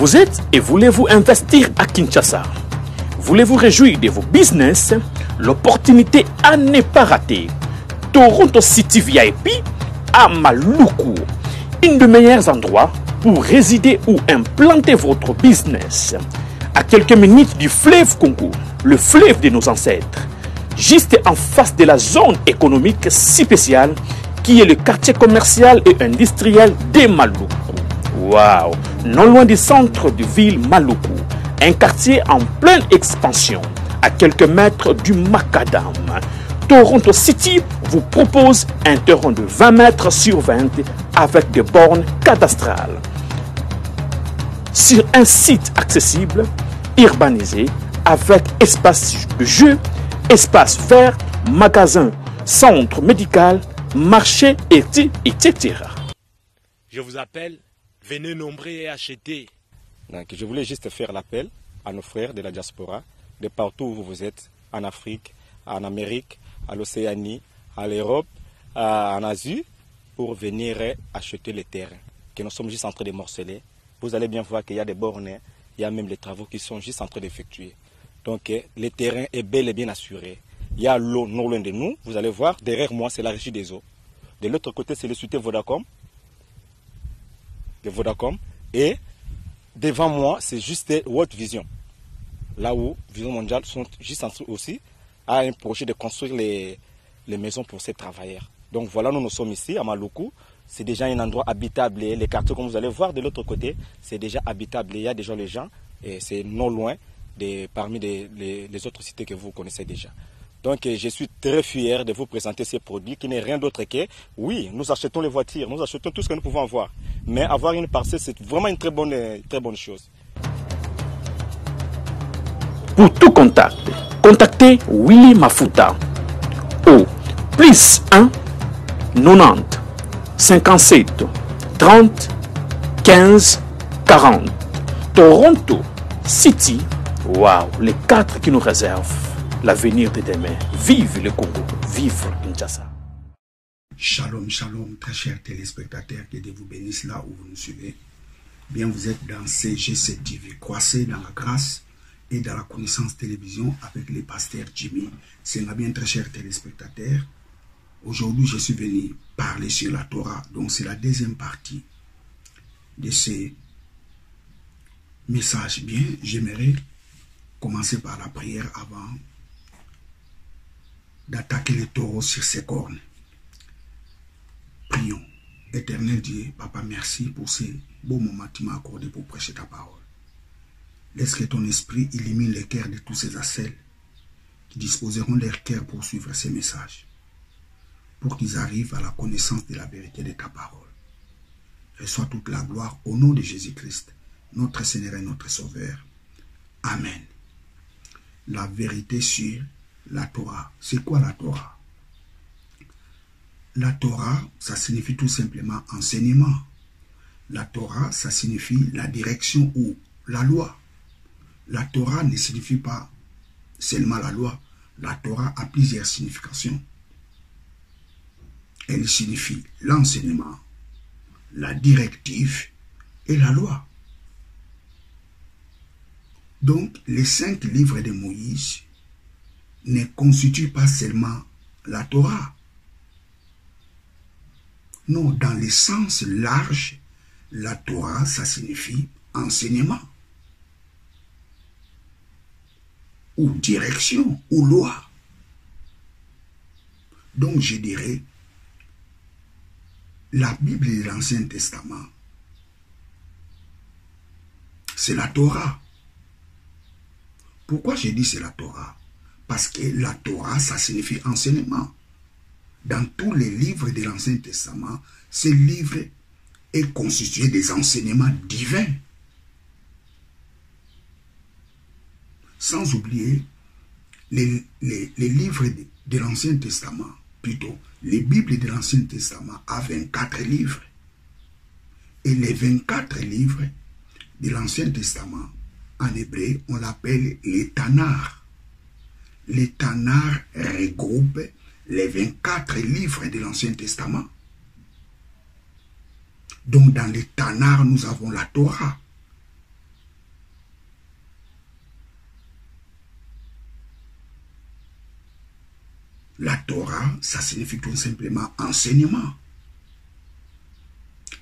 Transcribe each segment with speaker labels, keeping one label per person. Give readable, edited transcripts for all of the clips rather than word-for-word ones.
Speaker 1: Vous êtes et voulez-vous investir à Kinshasa? Voulez-vous réjouir de vos business? L'opportunité à ne pas rater. Toronto City VIP à Maluku, un des meilleurs endroits pour résider ou implanter votre business. À quelques minutes du fleuve Congo, le fleuve de nos ancêtres, juste en face de la zone économique si spéciale qui est le quartier commercial et industriel de Maluku. Waouh! Non loin du centre de ville Maluku, un quartier en pleine expansion, à quelques mètres du Macadam. Toronto City vous propose un terrain de 20 mètres sur 20 avec des bornes cadastrales. Sur un site accessible, urbanisé, avec espace de jeu, espace vert, magasin, centre médical, marché, etc.
Speaker 2: Je vous appelle, venez nombrer et acheter.
Speaker 3: Donc, je voulais juste faire l'appel à nos frères de la diaspora, de partout où vous êtes, en Afrique, en Amérique, à l'Océanie, à l'Europe, en Asie, pour venir acheter les terrains que nous sommes juste en train de morceler. Vous allez bien voir qu'il y a des bornes, il y a même les travaux qui sont juste en train d'effectuer. Donc le terrain est bel et bien assuré. Il y a l'eau non loin de nous. Vous allez voir, derrière moi, c'est la régie des eaux. De l'autre côté, c'est le société Vodacom. De Vodacom. Et devant moi, c'est juste World Vision. Là où Vision Mondiale sont juste en train aussi à un projet de construire les maisons pour ces travailleurs. Donc voilà, nous sommes ici à Maluku. C'est déjà un endroit habitable. Les quartiers, comme vous allez voir de l'autre côté, c'est déjà habitable. Il y a déjà les gens et c'est non loin parmi les autres cités que vous connaissez déjà. Donc je suis très fier de vous présenter ces produits qui n'est rien d'autre que, oui, nous achetons les voitures, nous achetons tout ce que nous pouvons avoir. Mais avoir une parcelle, c'est vraiment une très bonne chose.
Speaker 1: Pour tout contact, contactez Willy Mafuta au plus 1 90 57 30 15 40. Toronto City, waouh, les 4 qui nous réservent l'avenir de demain. Vive le Congo, vive Kinshasa.
Speaker 4: Shalom, shalom, très chers téléspectateurs, que Dieu vous bénisse là où vous nous suivez. Bien, vous êtes dans CGC TV, croissez dans la grâce et dans la connaissance télévision avec les pasteurs Jimmy. C'est bien, très chers téléspectateurs. Aujourd'hui, je suis venu parler sur la Torah. Donc, c'est la deuxième partie de ces messages. Bien, j'aimerais commencer par la prière avant d'attaquer les taureaux sur ses cornes. Prions. Éternel Dieu, Papa, merci pour ces beaux moments que tu m'as accordés pour prêcher ta parole. Laisse que ton esprit illumine les cœurs de tous ces accels qui disposeront leur cœur pour suivre ces messages, pour qu'ils arrivent à la connaissance de la vérité de ta parole. Reçois toute la gloire au nom de Jésus-Christ, notre Seigneur et notre Sauveur. Amen. La vérité sur la Torah. C'est quoi la Torah? La Torah, ça signifie tout simplement enseignement. La Torah, ça signifie la direction ou la loi. La Torah ne signifie pas seulement la loi. La Torah a plusieurs significations. Elle signifie l'enseignement, la directive et la loi. Donc, les 5 livres de Moïse ne constituent pas seulement la Torah. Non, dans le sens large, la Torah, ça signifie enseignement, ou direction, ou loi. Donc, je dirais, la Bible de l'Ancien Testament, c'est la Torah. Pourquoi je dis c'est la Torah? Parce que la Torah, ça signifie enseignement. Dans tous les livres de l'Ancien Testament, ce livre est constitué des enseignements divins. Sans oublier les livres de l'Ancien Testament, plutôt les Bibles de l'Ancien Testament a 24 livres. Et les 24 livres de l'Ancien Testament, en hébreu, on l'appelle les Tanakh. Les Tanakh regroupent les 24 livres de l'Ancien Testament. Donc dans les Tanakh, nous avons la Torah. La Torah, ça signifie tout simplement enseignement.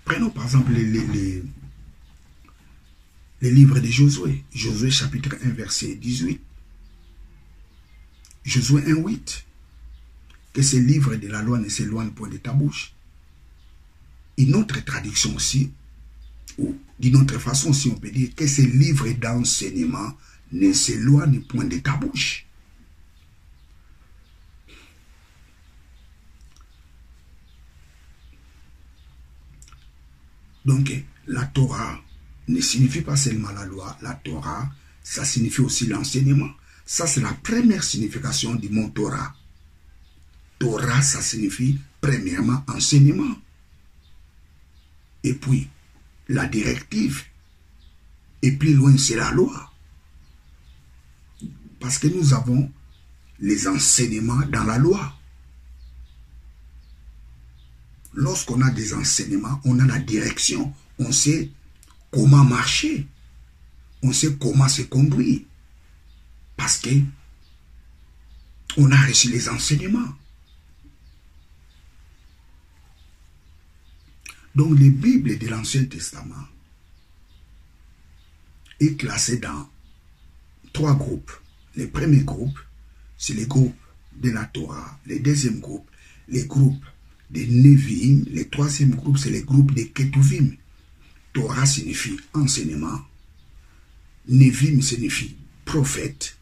Speaker 4: Prenons par exemple les livres de Josué. Josué chapitre 1 verset 18. Josué 1, 8. Que ces livres de la loi ne s'éloignent point de ta bouche. Une autre traduction aussi, ou d'une autre façon, si on peut dire, que ces livres d'enseignement ne s'éloignent point de ta bouche. Donc, la Torah ne signifie pas seulement la loi. La Torah, ça signifie aussi l'enseignement. Ça, c'est la première signification du mot Torah. Torah, ça signifie premièrement enseignement. Et puis, la directive. Et plus loin, c'est la loi. Parce que nous avons les enseignements dans la loi. Lorsqu'on a des enseignements, on a la direction. On sait comment marcher. On sait comment se conduire. Parce que on a reçu les enseignements. Donc, les Bibles de l'Ancien Testament est classée dans 3 groupes. Les premiers groupes, c'est les groupes de la Torah. Les deuxièmes groupes, les groupes des Nevi'im. Les troisième groupe, c'est les groupes des Ketuvim. Torah signifie enseignement. Nevi'im signifie prophète.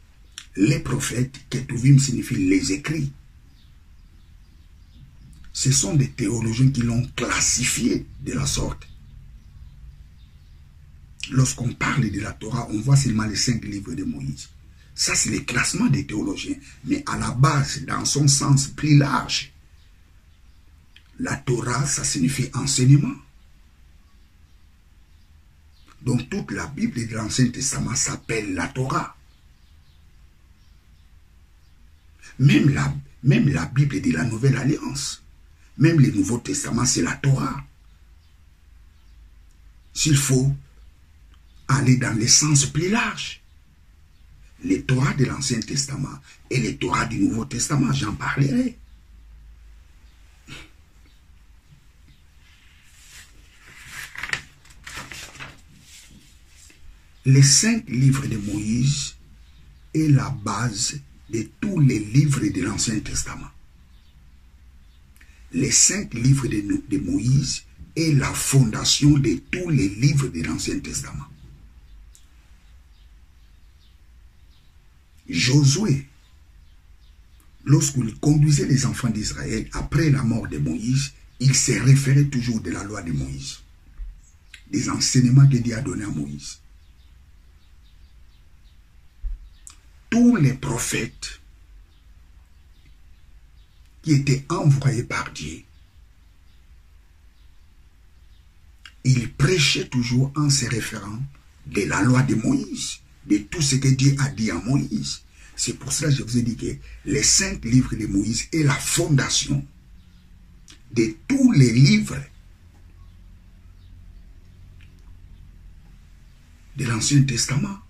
Speaker 4: Les prophètes, Ketuvim signifie les écrits. Ce sont des théologiens qui l'ont classifié de la sorte. Lorsqu'on parle de la Torah, on voit seulement les 5 livres de Moïse. Ça, c'est le classement des théologiens. Mais à la base, dans son sens plus large, la Torah, ça signifie enseignement. Donc, toute la Bible de l'Ancien Testament s'appelle la Torah. Même la Bible de la Nouvelle Alliance, même le Nouveau Testament, c'est la Torah. S'il faut aller dans le sens plus large, les Torahs de l'Ancien Testament et les Torahs du Nouveau Testament, j'en parlerai. Les 5 livres de Moïse est la base de tous les livres de l'Ancien Testament. Les 5 livres de Moïse est la fondation de tous les livres de l'Ancien Testament. Josué, lorsqu'il conduisait les enfants d'Israël après la mort de Moïse, il se référait toujours de la loi de Moïse, des enseignements que Dieu a donnés à Moïse. Tous les prophètes qui étaient envoyés par Dieu, ils prêchaient toujours en se référant de la loi de Moïse, de tout ce que Dieu a dit à Moïse. C'est pour cela que je vous ai dit que les 5 livres de Moïse est la fondation de tous les livres de l'Ancien Testament.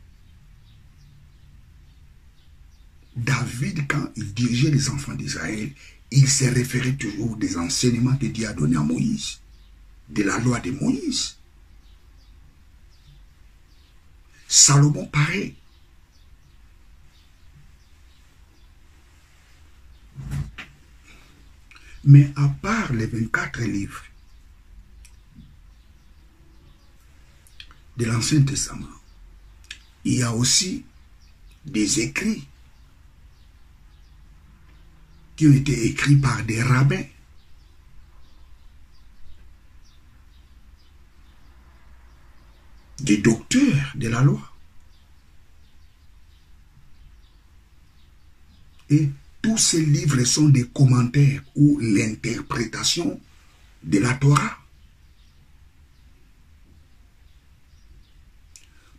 Speaker 4: David, quand il dirigeait les enfants d'Israël, il se référait toujours des enseignements que Dieu a donnés à Moïse, de la loi de Moïse. Salomon, pareil. Mais à part les 24 livres de l'Ancien Testament, il y a aussi des écrits qui ont été écrits par des rabbins. Des docteurs de la loi. Et tous ces livres sont des commentaires ou l'interprétation de la Torah.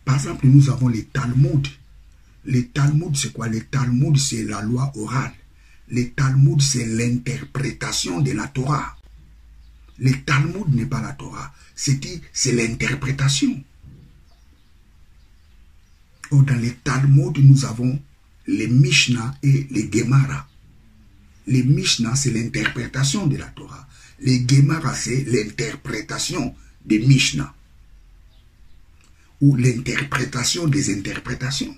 Speaker 4: Par exemple, nous avons les Talmuds. Les Talmuds, c'est quoi? Les Talmuds, c'est la loi orale. Les Talmuds, c'est l'interprétation de la Torah. Les Talmuds n'est pas la Torah. C'est l'interprétation. Dans les Talmuds, nous avons les Mishnah et les Gemara. Les Mishnah, c'est l'interprétation de la Torah. Les Gemara, c'est l'interprétation des Mishnah. Ou l'interprétation des interprétations.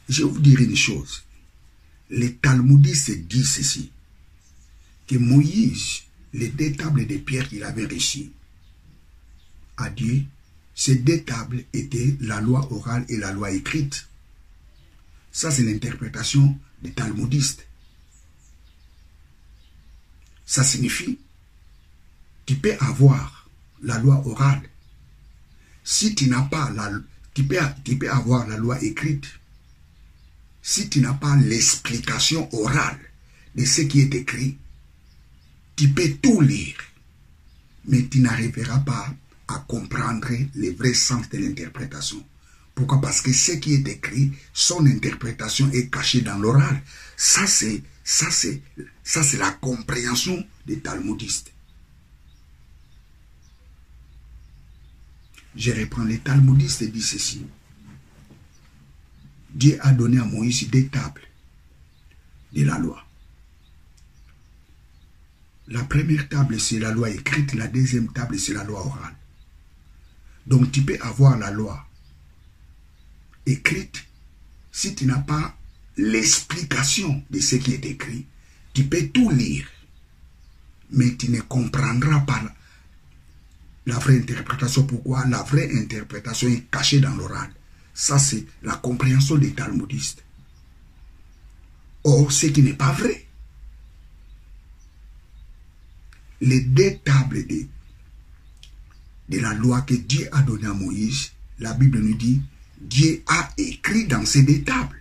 Speaker 4: Je vais vous dire une chose. Les Talmudistes disent ceci. Que Moïse, les 2 tables de pierre qu'il avait reçues à Dieu, ces 2 tables étaient la loi orale et la loi écrite. Ça, c'est l'interprétation des Talmudistes. Ça signifie, tu peux avoir la loi orale. Si tu n'as pas tu peux avoir la loi écrite. Si tu n'as pas l'explication orale de ce qui est écrit, tu peux tout lire, mais tu n'arriveras pas à comprendre le vrai sens de l'interprétation. Pourquoi? Parce que ce qui est écrit, son interprétation est cachée dans l'oral. Ça, c'est la compréhension des Talmudistes. Je reprends, les Talmudistes disent ceci. Dieu a donné à Moïse 2 tables de la loi. La première table, c'est la loi écrite. La deuxième table, c'est la loi orale. Donc, tu peux avoir la loi écrite. Si tu n'as pas l'explication de ce qui est écrit, tu peux tout lire. Mais tu ne comprendras pas la vraie interprétation. Pourquoi? La vraie interprétation est cachée dans l'oral. Ça, c'est la compréhension des Talmudistes. Or, ce qui n'est pas vrai. Les 2 tables de la loi que Dieu a donnée à Moïse, la Bible nous dit, Dieu a écrit dans ces 2 tables.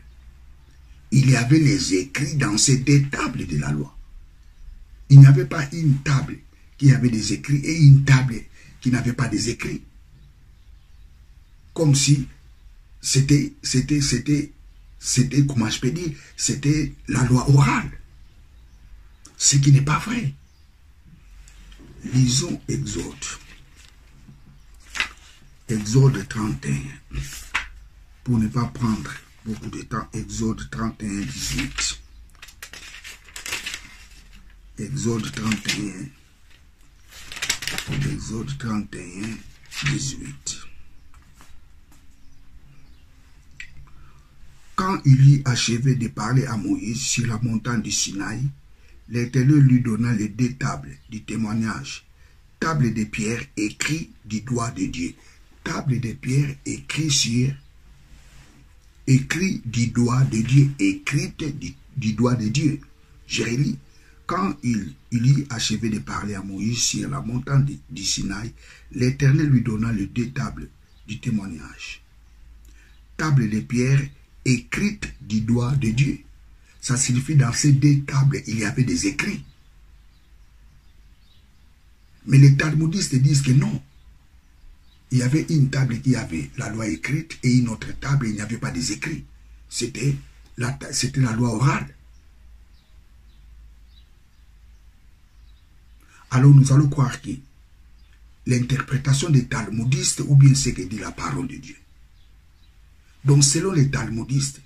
Speaker 4: Il y avait les écrits dans ces 2 tables de la loi. Il n'y avait pas une table qui avait des écrits et une table qui n'avait pas des écrits. Comme si c'était, comment je peux dire, c'était la loi orale. Ce qui n'est pas vrai. Lisons Exode. Exode 31. Pour ne pas prendre beaucoup de temps, Exode 31, 18. Exode 31. Exode 31, 18. Quand il eut achevé de parler à Moïse sur la montagne du Sinaï, l'Éternel lui donna les 2 tables du témoignage, table de pierre écrite du doigt de Dieu. Table de pierre écrite du doigt de Dieu, écrite du doigt de Dieu. Je relis. Quand il eut achevé de parler à Moïse sur la montagne du Sinaï, l'Éternel lui donna les 2 tables du témoignage. Table de pierre écrite du doigt de Dieu. Ça signifie dans ces 2 tables, il y avait des écrits. Mais les Talmudistes disent que non. Il y avait une table qui avait la loi écrite et une autre table, il n'y avait pas des écrits. C'était la loi orale. Alors nous allons croire que l'interprétation des Talmudistes ou bien ce que dit la parole de Dieu. Donc selon les Talmudistes,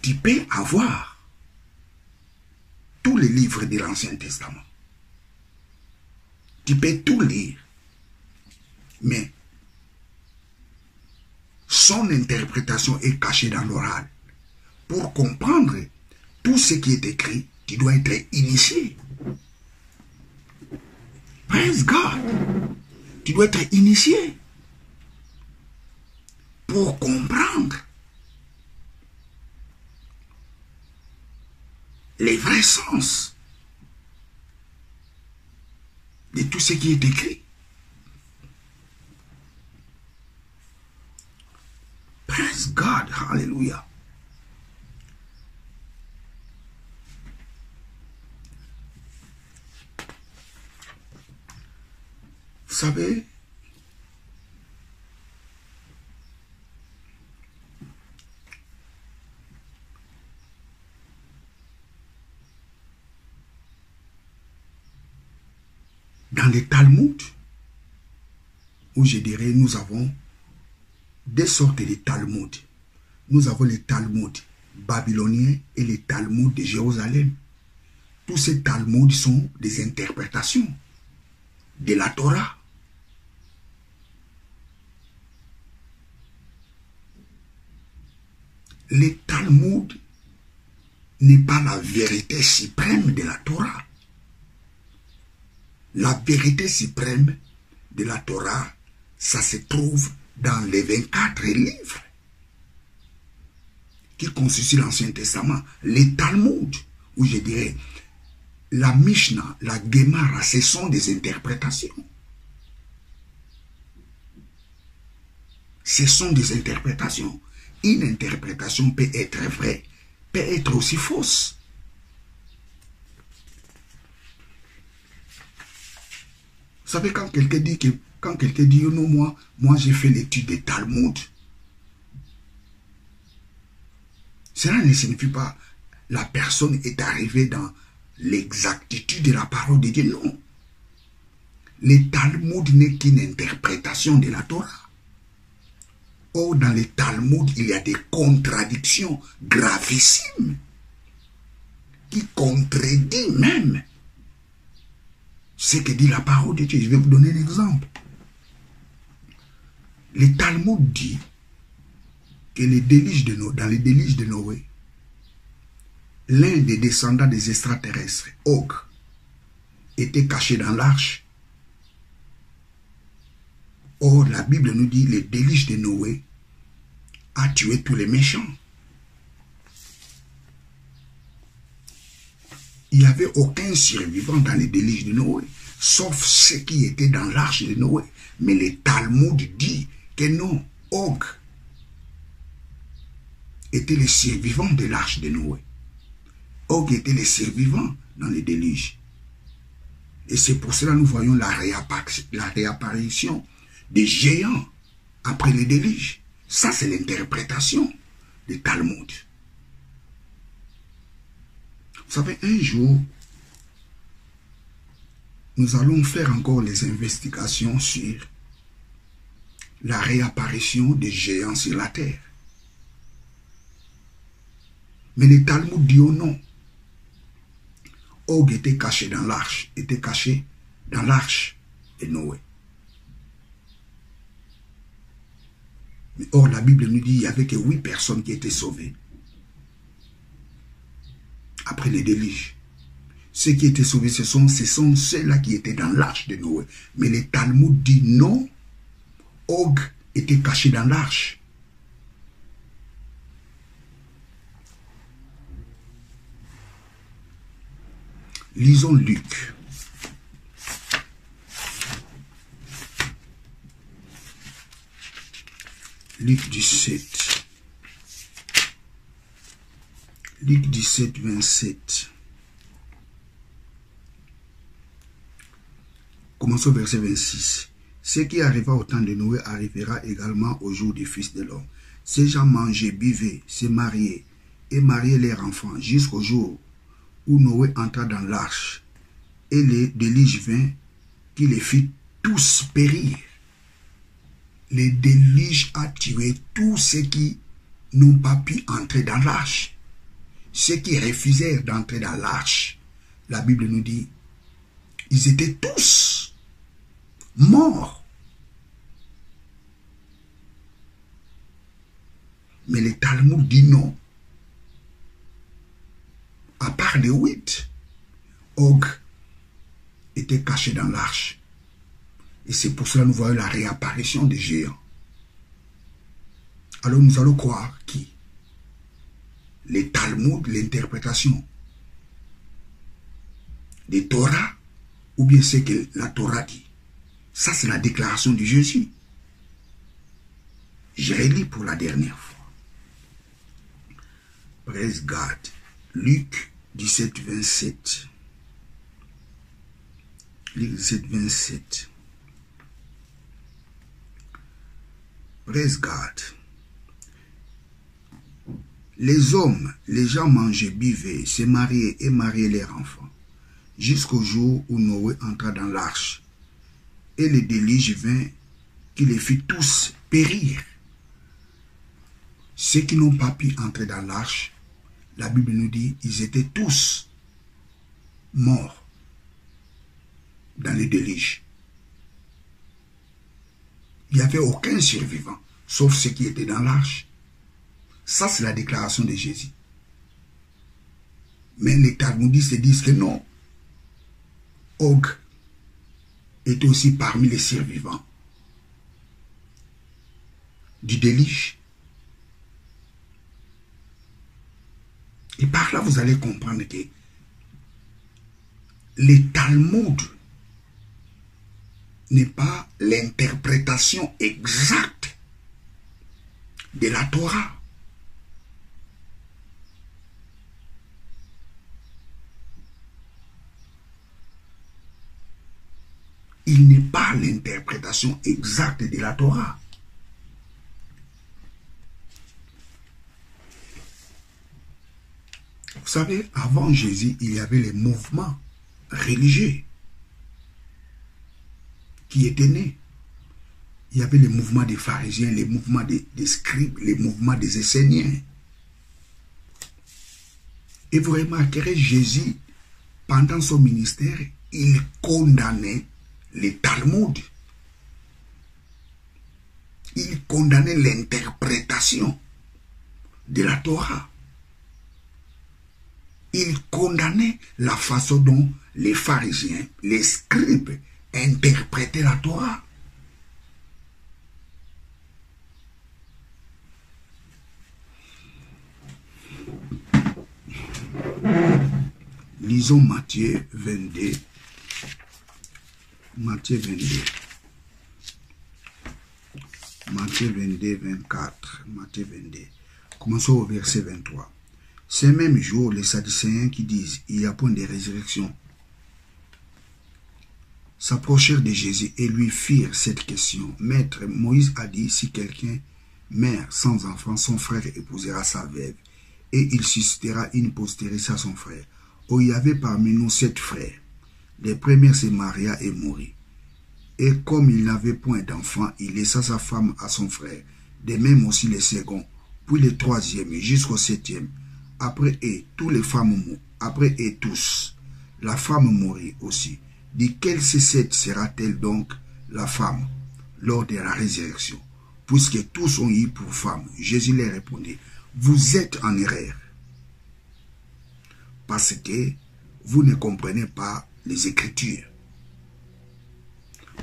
Speaker 4: tu peux avoir tous les livres de l'Ancien Testament. Tu peux tout lire. Mais son interprétation est cachée dans l'oral. Pour comprendre tout ce qui est écrit, tu dois être initié. Praise God. Tu dois être initié pour comprendre les vrais sens de tout ce qui est écrit. Praise God. Hallelujah. Vous savez, dans les Talmuds, où je dirais nous avons 2 sortes de Talmuds. Nous avons les Talmuds babylonien et les Talmuds de Jérusalem. Tous ces Talmuds sont des interprétations de la Torah. Les Talmuds n'est pas la vérité suprême de la Torah. La vérité suprême de la Torah, ça se trouve dans les 24 livres qui constituent l'Ancien Testament. Les Talmuds, ou je dirais la Mishnah, la Gemara, ce sont des interprétations. Ce sont des interprétations. Une interprétation peut être vraie, peut être aussi fausse. Vous savez, quand quelqu'un dit, non, moi j'ai fait l'étude des Talmuds, cela ne signifie pas la personne est arrivée dans l'exactitude de la parole de Dieu, non. Les Talmuds n'est qu'une interprétation de la Torah. Or, dans les Talmuds, il y a des contradictions gravissimes qui contredisent même ce que dit la parole de Dieu. Je vais vous donner un exemple. Les Talmuds dit que dans les déluges de Noé, l'un des descendants des extraterrestres, Og, était caché dans l'arche. Or, la Bible nous dit les déluge de Noé a tué tous les méchants. Il n'y avait aucun survivant dans les déluges de Noé, sauf ceux qui étaient dans l'arche de Noé. Mais les Talmuds disent que non, Og était le survivant de l'arche de Noé. Og était le survivant dans les déluges. Et c'est pour cela que nous voyons la réapparition des géants après les déluges. Ça, c'est l'interprétation des Talmuds. Vous savez, un jour, nous allons faire encore les investigations sur la réapparition des géants sur la terre. Mais les Talmuds disent non. Og était caché dans l'arche, de Noé. Mais or, la Bible nous dit qu'il n'y avait que 8 personnes qui étaient sauvées après les déluges. Ceux qui étaient sauvés, ce sont ceux-là qui étaient dans l'arche de Noé. Mais les Talmuds disent non, Og était caché dans l'arche. Lisons Luc. Luc 17. Luc 17, 27. Commençons au verset 26. Ce qui arriva au temps de Noé arrivera également au jour du Fils de l'homme. Ces gens mangeaient, buvaient, se mariaient et mariaient leurs enfants jusqu'au jour où Noé entra dans l'arche et les déluge vint qui les fit tous périr. Les déluges a tué tous ceux qui n'ont pas pu entrer dans l'arche. Ceux qui refusèrent d'entrer dans l'arche, la Bible nous dit, ils étaient tous morts. Mais les Talmuds disent non. À part les 8, Og était caché dans l'arche. Et c'est pour cela que nous voyons la réapparition des géants. Alors nous allons croire qui? Les Talmuds, l'interprétation des Torah, ou bien ce que la Torah dit. Ça, c'est la déclaration de Jésus. Je relis pour la dernière fois. Praise God. Luc 17, 27. Luc 17, 27. Praise God. Les hommes, les gens mangeaient, buvaient, se mariaient et mariaient leurs enfants, jusqu'au jour où Noé entra dans l'arche. Et le déluge vint qui les fit tous périr. Ceux qui n'ont pas pu entrer dans l'arche la Bible nous dit, ils étaient tous morts dans le déluge. Il n'y avait aucun survivant, sauf ceux qui étaient dans l'arche. Ça, c'est la déclaration de Jésus. Mais les talmudistes disent que non. Og était aussi parmi les survivants du déluge. Et par là, vous allez comprendre que les Talmuds n'est pas l'interprétation exacte de la Torah. Il n'est pas l'interprétation exacte de la Torah. Vous savez, avant Jésus, il y avait les mouvements religieux qui étaient nés. Il y avait les mouvements des pharisiens, les mouvements des scribes, les mouvements des Esséniens. Et vous remarquerez, Jésus, pendant son ministère, il condamnait les Talmuds. Il condamnait l'interprétation de la Torah. Il condamnait la façon dont les pharisiens, les scribes, interprétaient la Torah. Lisons Matthieu 22. Matthieu 22. Matthieu 22, 24. Matthieu 22. Commençons au verset 23. Ces mêmes jours, les Sadducéens qui disent « Il n'y a point de résurrection » s'approchèrent de Jésus et lui firent cette question. « Maître, Moïse a dit, si quelqu'un meurt sans enfant, son frère épousera sa veuve, et il suscitera une postérité à son frère. Oh, il y avait parmi nous 7 frères. Les premiers se maria et mourit. Et comme il n'avait point d'enfant, il laissa sa femme à son frère. De même aussi les seconds, puis le troisième, jusqu'au 7e. Après eux, après eux tous, la femme mourit aussi. De quel C7 sera-t-elle donc la femme lors de la résurrection, puisque tous ont eu pour femme? Jésus leur répondit, vous êtes en erreur, parce que vous ne comprenez pas les Écritures.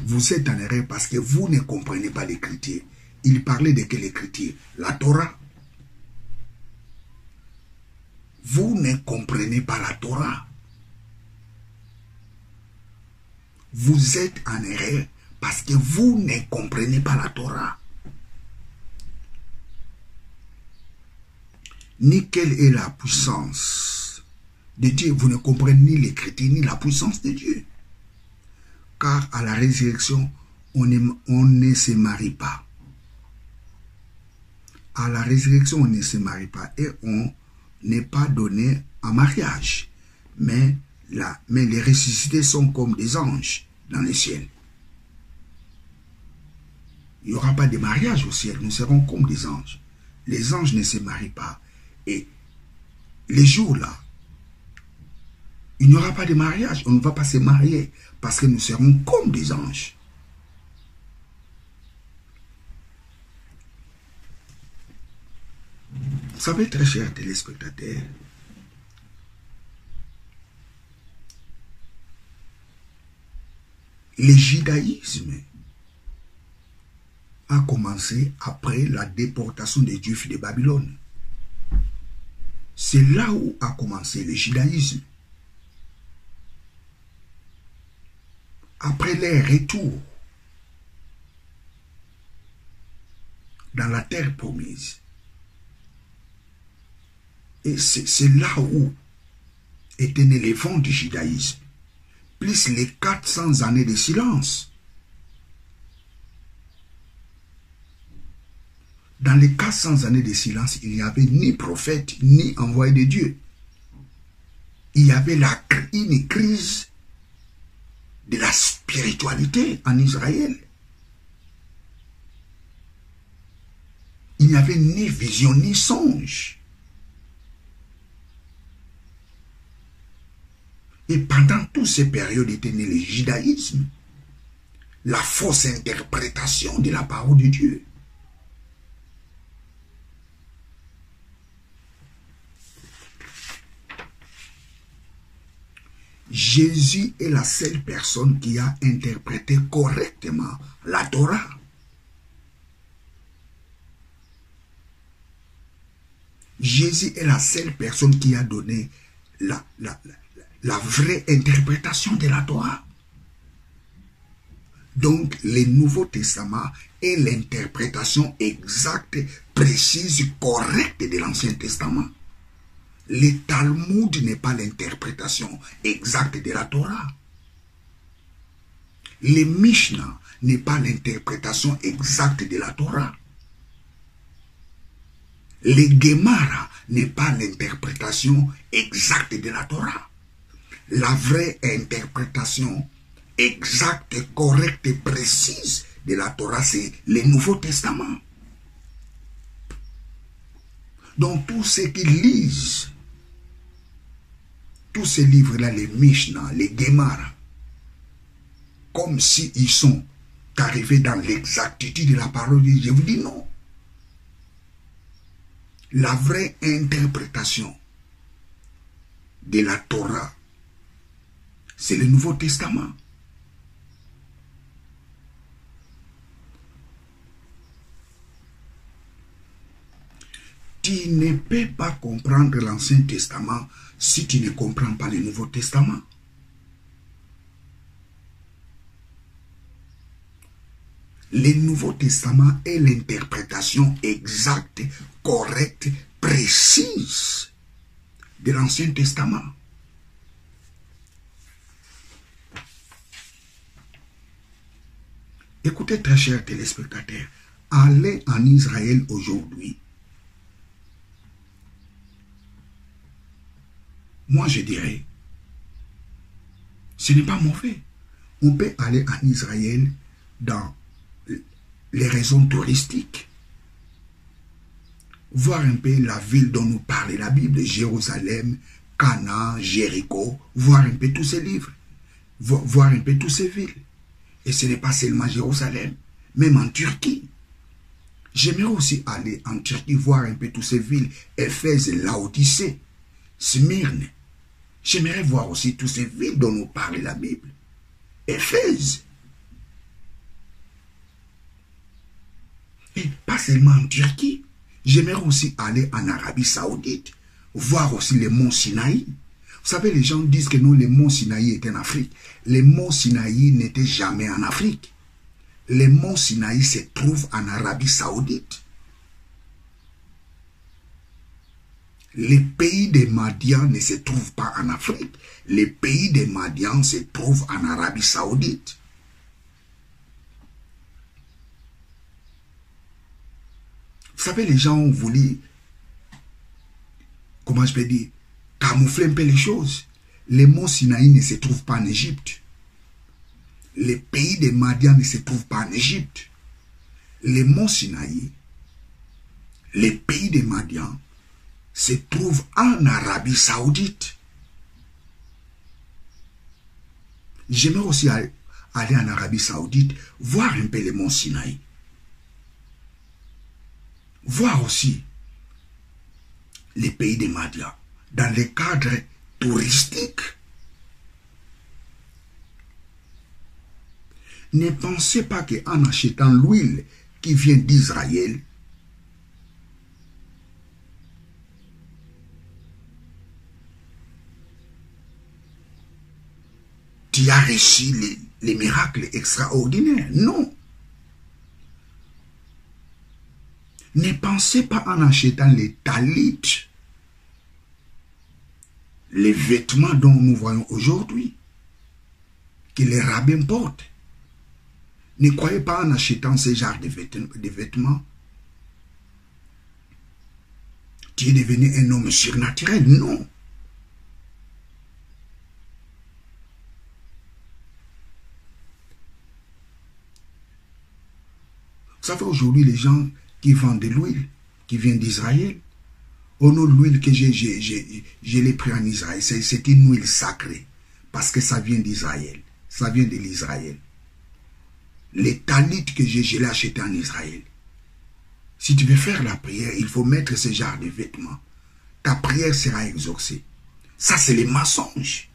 Speaker 4: Vous êtes en erreur parce que vous ne comprenez pas l'Écriture. Il parlait de quelle Écriture? La Torah. Vous ne comprenez pas la Torah. Vous êtes en erreur parce que vous ne comprenez pas la Torah. Ni quelle est la puissance de Dieu. Vous ne comprenez ni l'Écriture ni la puissance de Dieu. Car à la résurrection, on ne se marie pas. À la résurrection, on ne se marie pas et on n'est pas donné en mariage. Mais les ressuscités sont comme des anges dans le ciel. Il n'y aura pas de mariage au ciel. Nous serons comme des anges. Les anges ne se marient pas. Et les jours-là, il n'y aura pas de mariage. On ne va pas se marier parce que nous serons comme des anges. Vous savez, très chers téléspectateurs, le judaïsme a commencé après la déportation des Juifs de Babylone. C'est là où a commencé le judaïsme. Après leur retour dans la terre promise. Et c'est là où était né le vent du judaïsme. Plus les 400 années de silence. Dans les 400 années de silence, il n'y avait ni prophète, ni envoyé de Dieu. Il y avait une crise de la spiritualité en Israël. Il n'y avait ni vision, ni songe. Et pendant toutes ces périodes était né le judaïsme, la fausse interprétation de la parole de Dieu. Jésus est la seule personne qui a interprété correctement la Torah. Jésus est la seule personne qui a donné la vraie interprétation de la Torah. Donc, le Nouveau Testament est l'interprétation exacte, précise, correcte de l'Ancien Testament. Le Talmud n'est pas l'interprétation exacte de la Torah. Le Mishnah n'est pas l'interprétation exacte de la Torah. Le Gemara n'est pas l'interprétation exacte de la Torah. La vraie interprétation exacte, correcte et précise de la Torah, c'est le Nouveau Testament. Donc tous ceux qui lisent tous ces livres-là, les Mishnah, les Gemara, comme s'ils sont arrivés dans l'exactitude de la parole de Dieu, je vous dis non. La vraie interprétation de la Torah, c'est le Nouveau Testament. Tu ne peux pas comprendre l'Ancien Testament si tu ne comprends pas le Nouveau Testament. Le Nouveau Testament est l'interprétation exacte, correcte, précise de l'Ancien Testament. Écoutez, très chers téléspectateurs, allez en Israël aujourd'hui. Moi, je dirais, ce n'est pas mauvais. On peut aller en Israël dans les raisons touristiques, voir un peu la ville dont nous parle la Bible, Jérusalem, Cana, Jéricho, voir un peu tous ces livres, voir un peu toutes ces villes. Et ce n'est pas seulement Jérusalem, même en Turquie. J'aimerais aussi aller en Turquie, voir un peu toutes ces villes, Éphèse, Laodicée, Smyrne. J'aimerais voir aussi toutes ces villes dont nous parle la Bible. Éphèse. Et pas seulement en Turquie. J'aimerais aussi aller en Arabie Saoudite, voir aussi les monts Sinaï. Vous savez, les gens disent que non, les monts Sinaï étaient en Afrique. Les monts Sinaï n'étaient jamais en Afrique. Les monts Sinaï se trouvent en Arabie Saoudite. Les pays des Madians ne se trouvent pas en Afrique. Les pays des Madians se trouvent en Arabie Saoudite. Vous savez, les gens ont voulu, comment je peux dire, camoufler un peu les choses. Les monts Sinaï ne se trouvent pas en Égypte. Les pays des Madians ne se trouvent pas en Égypte. Les monts Sinaï, les pays des Madians, se trouvent en Arabie Saoudite. J'aimerais aussi aller en Arabie Saoudite, voir un peu les monts Sinaï. Voir aussi les pays des Madians dans le cadre touristique. Ne pensez pas qu'en achetant l'huile qui vient d'Israël, tu as reçu les miracles extraordinaires. Non. Ne pensez pas en achetant les talit, les vêtements dont nous voyons aujourd'hui, que les rabbins portent. Ne croyez pas en achetant ce genre de vêtements. Tu es devenu un homme surnaturel. Non. Vous savez, aujourd'hui, les gens qui vendent de l'huile, qui vient d'Israël, oh non, l'huile que je l'ai pris en Israël, c'est une huile sacrée. parce que ça vient d'Israël. Ça vient de l'Israël. Les talit que je l'ai acheté en Israël. Si tu veux faire la prière, il faut mettre ce genre de vêtements. Ta prière sera exaucée. Ça, c'est les mensonges.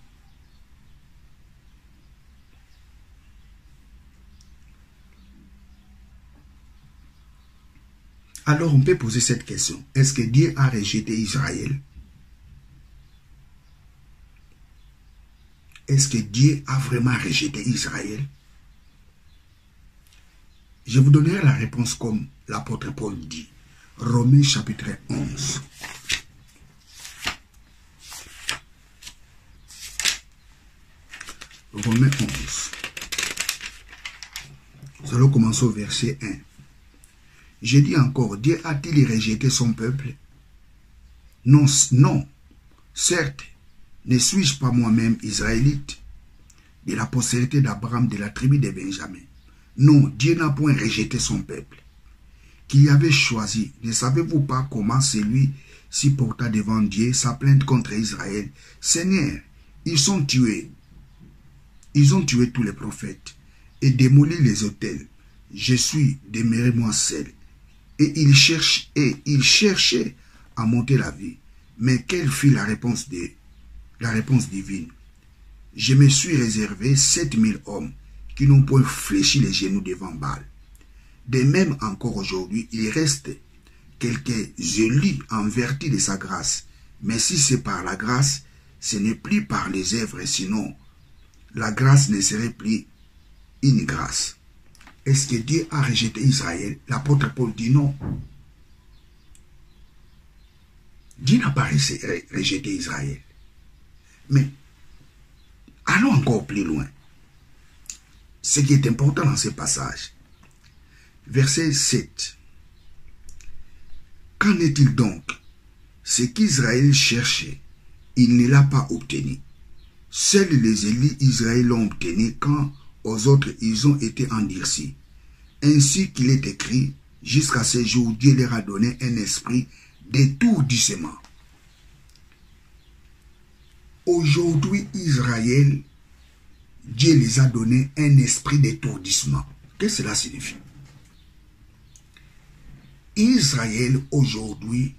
Speaker 4: Alors, on peut poser cette question. Est-ce que Dieu a rejeté Israël? Est-ce que Dieu a vraiment rejeté Israël? Je vous donnerai la réponse comme l'apôtre Paul dit. Romains chapitre 11. Romains 11. Nous allons commencer au verset 1. Je dis encore, Dieu a-t-il rejeté son peuple? Non, non. Certes, ne suis-je pas moi-même israélite, de la postérité d'Abraham, de la tribu de Benjamin? Non, Dieu n'a point rejeté son peuple, qu'il avait choisi. Ne savez-vous pas comment celui-ci porta devant Dieu sa plainte contre Israël? Seigneur, ils ont tué tous les prophètes et démoli les autels. Je suis demeuré moi seul. Et il cherchait à monter la vie. Mais quelle fut la réponse divine? Je me suis réservé 7000 hommes qui n'ont point fléchi les genoux devant Baal. De même encore aujourd'hui, il reste quelques élus en vertu de sa grâce. Mais si c'est par la grâce, ce n'est plus par les œuvres, sinon la grâce ne serait plus une grâce. Est-ce que Dieu a rejeté Israël? L'apôtre Paul dit non. Dieu n'a pas rejeté Israël. Mais allons encore plus loin. Ce qui est important dans ce passage. Verset 7. Qu'en est-il donc? Ce qu'Israël cherchait, il ne l'a pas obtenu. Seuls les élus Israël l'ont obtenu quand aux autres ils ont été endurcis. Ainsi qu'il est écrit, jusqu'à ce jour, Dieu leur a donné un esprit d'étourdissement. Aujourd'hui, Israël, Dieu les a donné un esprit d'étourdissement. Qu'est-ce que cela signifie? Israël, aujourd'hui,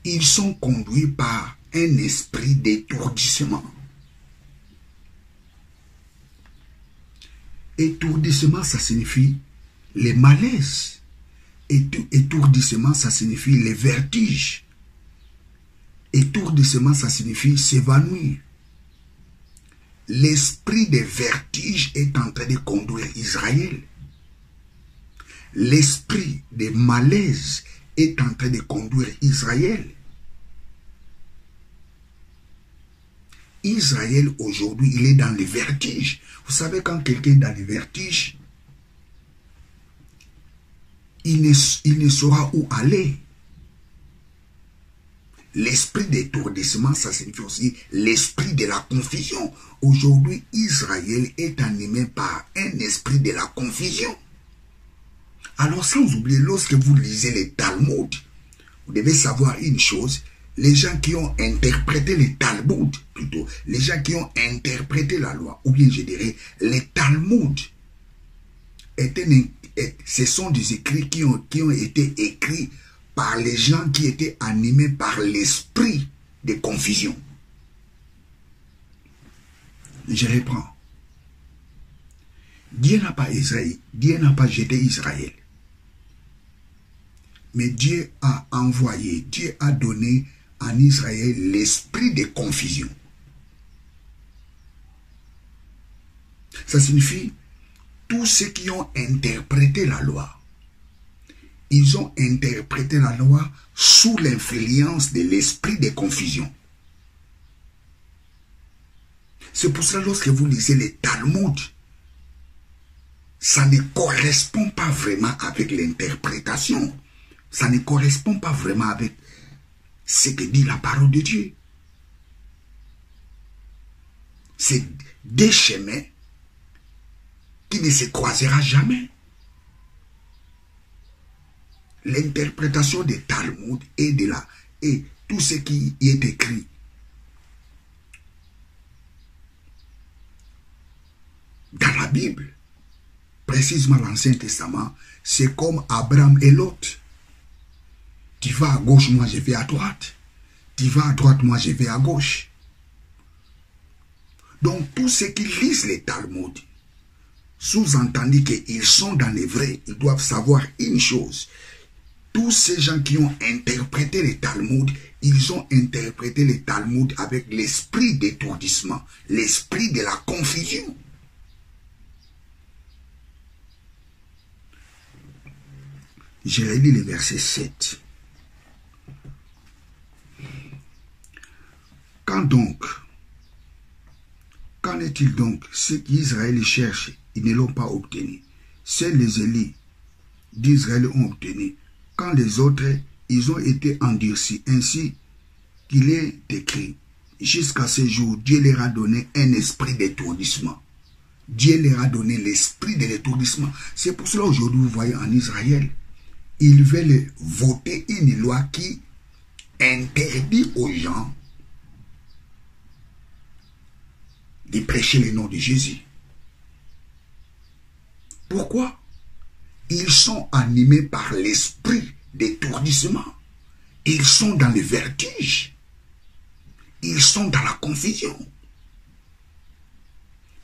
Speaker 4: ils sont conduits par un esprit d'étourdissement. Étourdissement, ça signifie les malaises. Étourdissement, ça signifie les vertiges. Étourdissement, ça signifie s'évanouir. L'esprit des vertiges est en train de conduire Israël. L'esprit des malaises est en train de conduire Israël. Israël aujourd'hui, il est dans les vertiges. Vous savez, quand quelqu'un est dans les vertiges, il ne saura où aller. L'esprit d'étourdissement, ça signifie aussi l'esprit de la confusion. Aujourd'hui, Israël est animé par un esprit de la confusion. Alors, sans oublier, lorsque vous lisez les Talmuds, vous devez savoir une chose. Les gens qui ont interprété les Talmuds, plutôt, les gens qui ont interprété la loi, ou bien je dirais, les Talmuds, ce sont des écrits qui ont été écrits par les gens qui étaient animés par l'esprit de confusion. Je reprends. Dieu n'a pas jeté Israël. Mais Dieu a envoyé, Dieu a donné en Israël l'esprit de confusion. Ça signifie tous ceux qui ont interprété la loi. Ils ont interprété la loi sous l'influence de l'esprit de confusion. C'est pour cela, lorsque vous lisez les Talmuds, ça ne correspond pas vraiment avec l'interprétation. Ça ne correspond pas vraiment avec ce que dit la parole de Dieu. C'est des chemins qui ne se croisera jamais. L'interprétation des Talmuds et tout ce qui y est écrit. Dans la Bible, précisément l'Ancien Testament, c'est comme Abraham et Lot. Tu vas à gauche, moi je vais à droite. Tu vas à droite, moi je vais à gauche. Donc tous ceux qui lisent les Talmuds, sous-entendu qu'ils sont dans les vrais, ils doivent savoir une chose. Tous ces gens qui ont interprété les Talmuds, ils ont interprété les Talmuds avec l'esprit d'étourdissement, l'esprit de la confusion. Je relis le verset 7. Qu'en est-il donc? Ce qu'Israël cherche, ils ne l'ont pas obtenu. Seuls les élus d'Israël ont obtenu. Quand les autres, ils ont été endurcis, ainsi qu'il est écrit. Jusqu'à ce jour, Dieu leur a donné un esprit d'étourdissement. Dieu leur a donné l'esprit de l'étourdissement. C'est pour cela aujourd'hui, vous voyez en Israël, ils veulent voter une loi qui interdit aux gens de prêcher le nom de Jésus. Pourquoi? Ils sont animés par l'esprit d'étourdissement. Ils sont dans le vertige. Ils sont dans la confusion.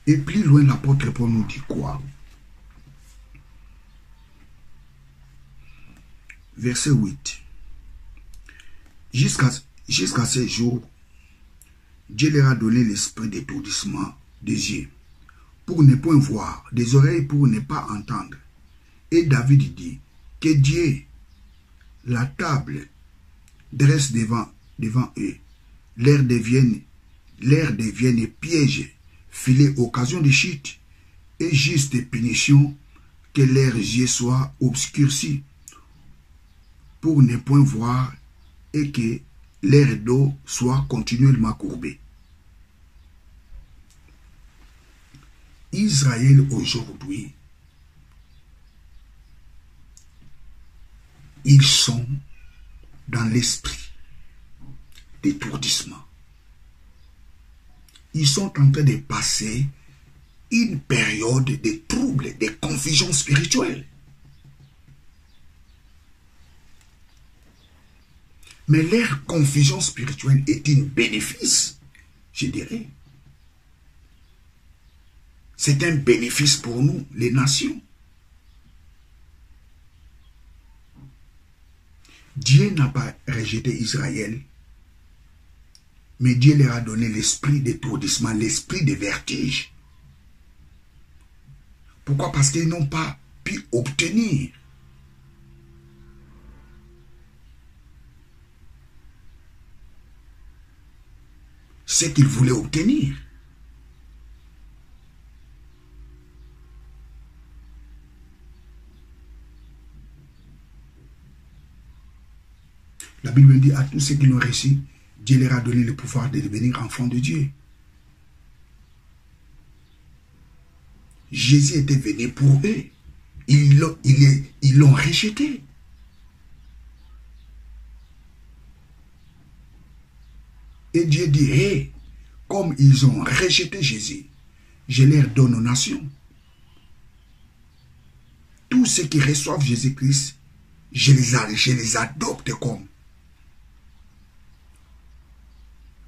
Speaker 4: Et plus loin, l'apôtre Paul nous dit quoi? Verset 8. Jusqu'à ce jour, Dieu leur a donné l'esprit d'étourdissement des yeux, pour ne point voir, des oreilles pour ne pas entendre. Et David dit que Dieu, la table, dresse devant eux. L'air devienne piège, filet, occasion de chute, et juste punition, que leurs yeux soient obscurcis, pour ne point voir, et que l'air d'eau soit continuellement courbé. Israël aujourd'hui, ils sont dans l'esprit d'étourdissement. Ils sont en train de passer une période de troubles, de confusion spirituelle. Mais leur confusion spirituelle est un bénéfice, je dirais. C'est un bénéfice pour nous, les nations. Dieu n'a pas rejeté Israël, mais Dieu leur a donné l'esprit d'étourdissement, l'esprit de vertige. Pourquoi? Parce qu'ils n'ont pas pu obtenir ce qu'ils voulaient obtenir. La Bible dit à tous ceux qui l'ont reçu, Dieu leur a donné le pouvoir de devenir enfants de Dieu. Jésus était venu pour eux. Ils l'ont rejeté. Et Dieu dit, hey, comme ils ont rejeté Jésus, je leur donne aux nations. Tous ceux qui reçoivent Jésus-Christ, je les adopte comme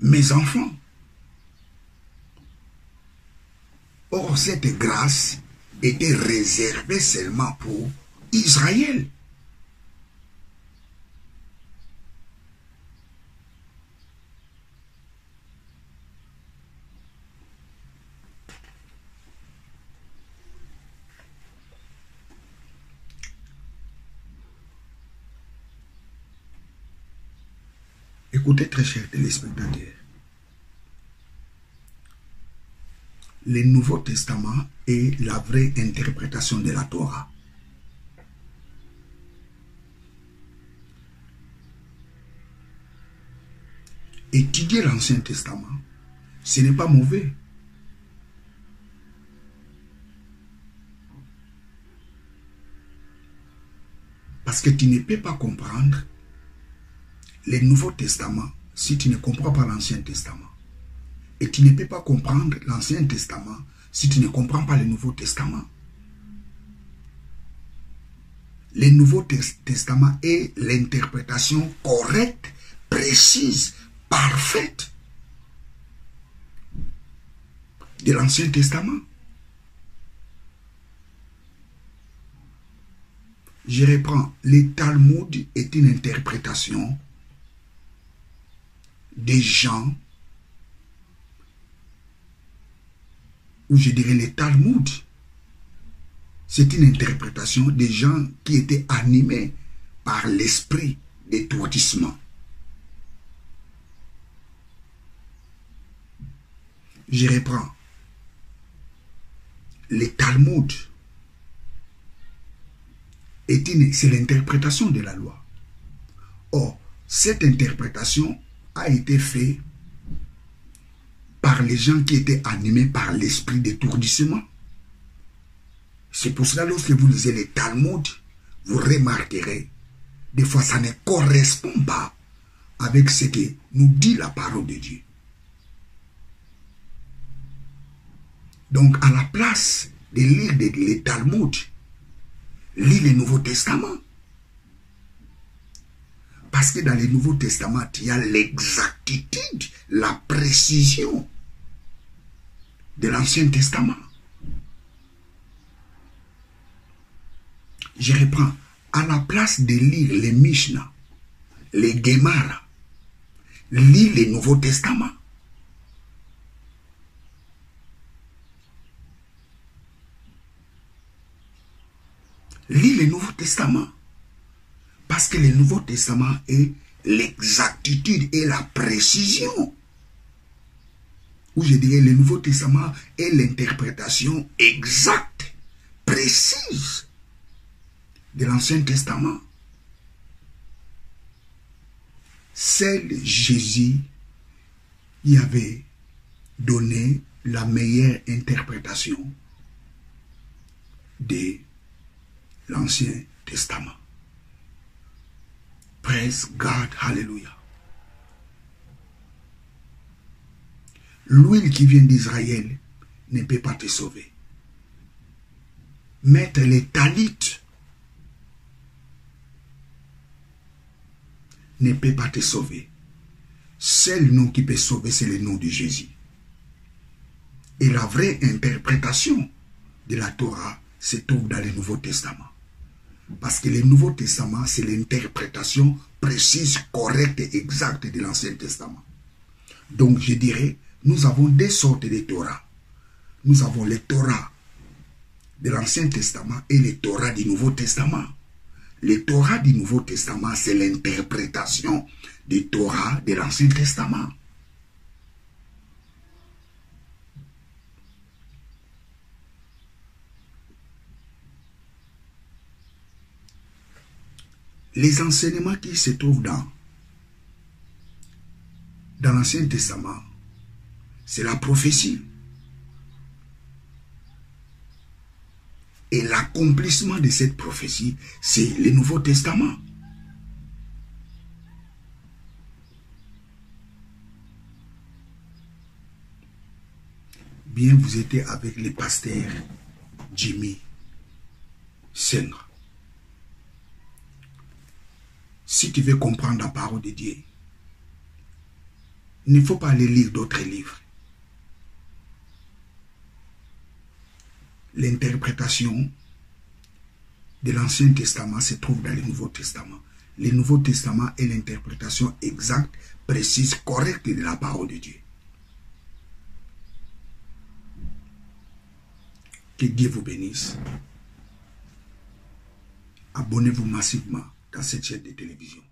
Speaker 4: mes enfants. Or, cette grâce était réservée seulement pour Israël. Écoutez, très chers téléspectateurs, le Nouveau Testament est la vraie interprétation de la Torah. Étudier l'Ancien Testament, ce n'est pas mauvais. Parce que tu ne peux pas comprendre le Nouveau Testament, si tu ne comprends pas l'Ancien Testament, et tu ne peux pas comprendre l'Ancien Testament si tu ne comprends pas le Nouveau Testament. Le Nouveau Testament est l'interprétation correcte, précise, parfaite de l'Ancien Testament. Je reprends, le Talmud est une interprétation des gens, ou je dirais le Talmud, c'est une interprétation des gens qui étaient animés par l'esprit d'étourdissement. Je reprends, le Talmud, c'est l'interprétation de la loi. Or, cette interprétation a été faite par les gens qui étaient animés par l'esprit d'étourdissement. C'est pour cela, lorsque vous lisez les Talmud, vous remarquerez, des fois ça ne correspond pas avec ce que nous dit la parole de Dieu. Donc, à la place de lire les Talmud, lis le Nouveau Testament. Parce que dans le Nouveau Testament, il y a l'exactitude, la précision de l'Ancien Testament. Je reprends. À la place de lire les Mishnah, les Gemara, lis le Nouveau Testament. Lis le Nouveau Testament. Parce que le Nouveau Testament est l'exactitude et la précision. Ou je dirais, le Nouveau Testament est l'interprétation exacte, précise de l'Ancien Testament. Seul Jésus y avait donné la meilleure interprétation de l'Ancien Testament. Praise God, hallelujah. L'huile qui vient d'Israël ne peut pas te sauver. Mettre les talites ne peut pas te sauver. Seul nom qui peut sauver, c'est le nom de Jésus. Et la vraie interprétation de la Torah se trouve dans le Nouveau Testament. Parce que le Nouveau Testament, c'est l'interprétation précise, correcte et exacte de l'Ancien Testament. Donc, je dirais, nous avons deux sortes de Torah. Nous avons le Torah de l'Ancien Testament et le Torah du Nouveau Testament. Le Torah du Nouveau Testament, c'est l'interprétation du Torah de l'Ancien Testament. Les enseignements qui se trouvent dans l'Ancien Testament, c'est la prophétie. Et l'accomplissement de cette prophétie, c'est le Nouveau Testament. Bien, vous étiez avec le pasteur Jimmy Sengre. Si tu veux comprendre la parole de Dieu, il ne faut pas aller lire d'autres livres. L'interprétation de l'Ancien Testament se trouve dans le Nouveau Testament. Le Nouveau Testament est l'interprétation exacte, précise, correcte de la parole de Dieu. Que Dieu vous bénisse. Abonnez-vous massivement dans cette chaîne de télévision.